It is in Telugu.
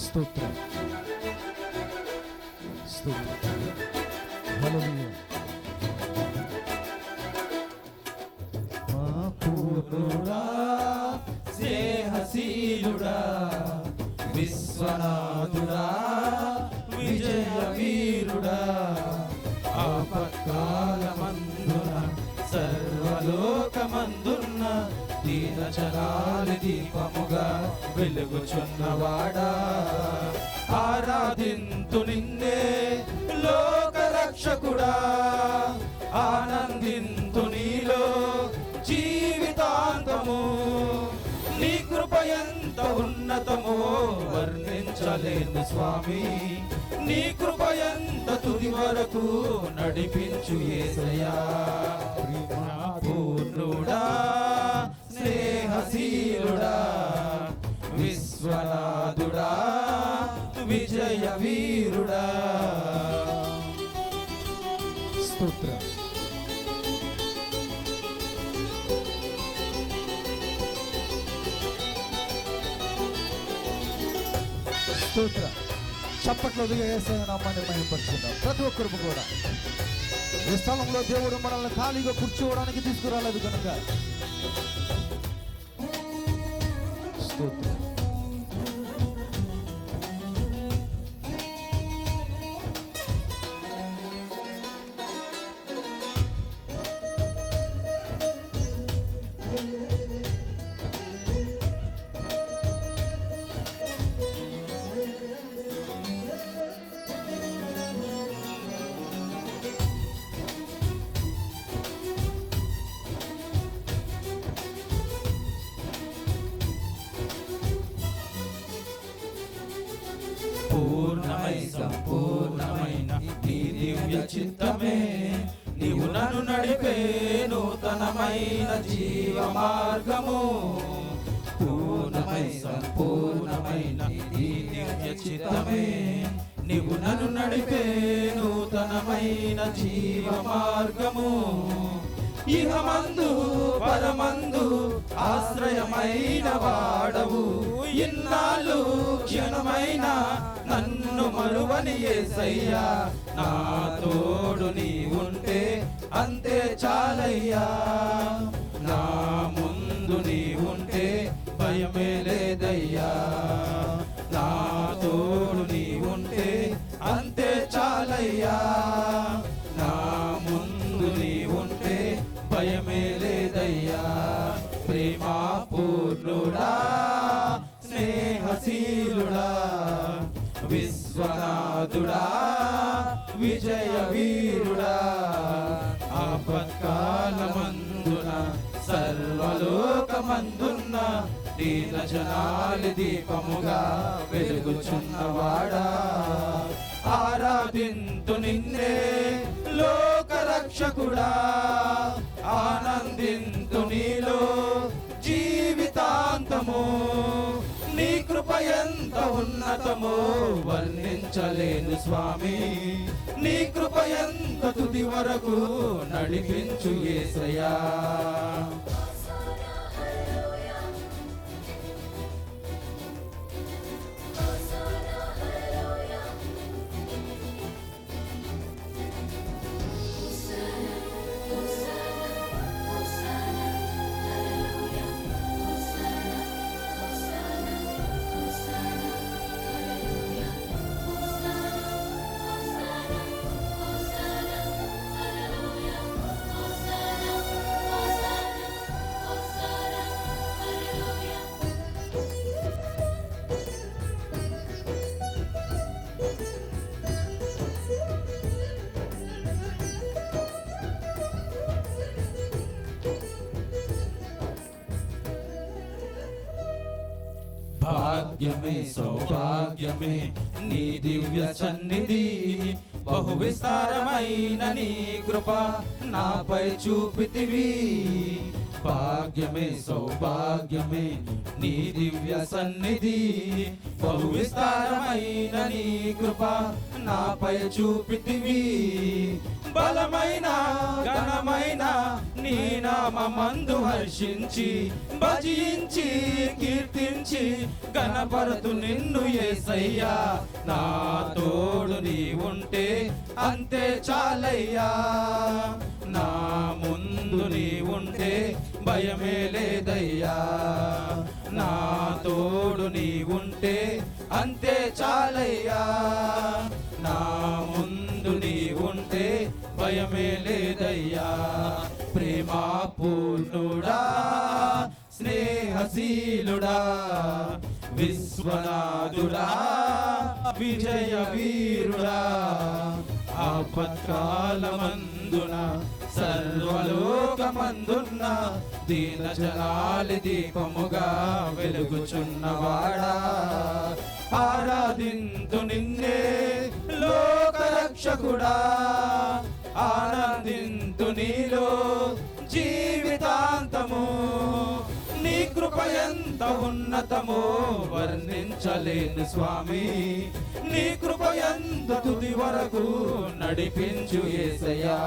స్తోత్రం స్తోత్రం హల్లెలూయా. మా పూర్ణుడా స్నేహశీలుడా విశ్వనాథుడా విజయ వీరుడా ఆపత్కాలమందున సర్వలోకమందున్న దీనజనాలి దీపముగా వెలుగుచున్నవాడా ఆరాధింతు నిన్నే లోకరక్షకుడా ఆనందింతు నీలో జీవితాంతము నీ కృప ఎంత ఉన్నతమో వర్ణించలేను స్వామి నీ కృప ఎంత తుది వరకు నడిపించు యేసయ్యా పూర్ణుడా స్నేహశీలుడా విశ్వనాథుడా విజయ వీరుడా స్తోత్రం స్తోత్రం. చప్పట్లో యేసయ్య నామాన్ని మహిమపరుచుకుందాం. ప్రతి ఒక్కరు కూడా ఈ స్థలంలో దేవుడు మనల్ని ఖాళీగా కూర్చోవడానికి తీసుకురాలేదు కనుక స్తోత్రం. పూర్ణమై సంపూర్ణమైన నీ దివ్య చిత్తమే నీవు నన్ను నడిపే నూతనమైన జీవ మార్గము పూర్ణమై సంపూర్ణమైన నీ దివ్య చిత్తమే నీవు నన్ను నడిపే నూతనమైన జీవ మార్గము ఇహమందు పరమందు ఆశ్రయమైన వాడవు ఇన్నాళ్ళు క్షణమైన నన్ను మరువని యేసయ్యా నా తోడు నీ ఉంటే అంతే చాలయ్యా నా ముందు నీ ఉంటే భయమే లేదయ్యా నా తోడు నీ ఉంటే అంతే చాలయ్యా నా ముందు నీ ఉంటే భయమే లేదయ్యా ప్రేమా పూర్ణుడా స్నేహశీలుడా విశ్వనాథుడా విజయ వీరుడా ఆపత్కాలమందున సర్వలోకమందున్న దీనజనాలి దీపముగా వెలుగుచున్నవాడా ఆరాధింతు నిన్నే లోకరక్షకుడా ఆనందింతు నీలో జీవితాంతము నీ కృప ఎంత ఉన్నతమో వర్ణించలేను స్వామి నీ కృప ఎంత తుది వరకు నడిపించు యేసయ్యా భాగ్యమే సౌభాగ్యమే నీ దివ్య సన్నిధి బహు విస్తారమైన నీ కృప నాపై చూపితివి భాగ్యమే సౌభాగ్యమే నీ దివ్య సన్నిధి బహు విస్తారమైన నీ కృప నాపై చూపితివి బలమైన ఘనమైన నీ నామమందు హర్షించి భజించి కీర్తించి గణపరతు నిన్ను యేసయ్యా. నా తోడు నీ ఉంటే అంతే చాలయ్యా, నా ముందు నీ ఉంటే భయమే లేదయ్యా. నా తోడు నీ ఉంటే అంతే చాలయ్యా, నా ముందు నీ ఉంటే భయమే లేదయ్యా. ప్రేమా పూర్ణుడా స్నేహశీలుడా విశ్వనాథుడా విజయ వీరుడా, ఆపత్కాలమందున సర్వలోకమందున్న దీన జనాలి దీపముగా వెలుగుచున్నవాడా. ఆరాధింతు నిన్నే లోకరక్షకుడా, ఆనందింతు నీలో జీవితాంతము. నీ కృప ఎంత ఉన్నతమో వర్ణించలేను స్వామి, నీ కృప ఎంత తుది వరకు నడిపించు యేసయ్యా.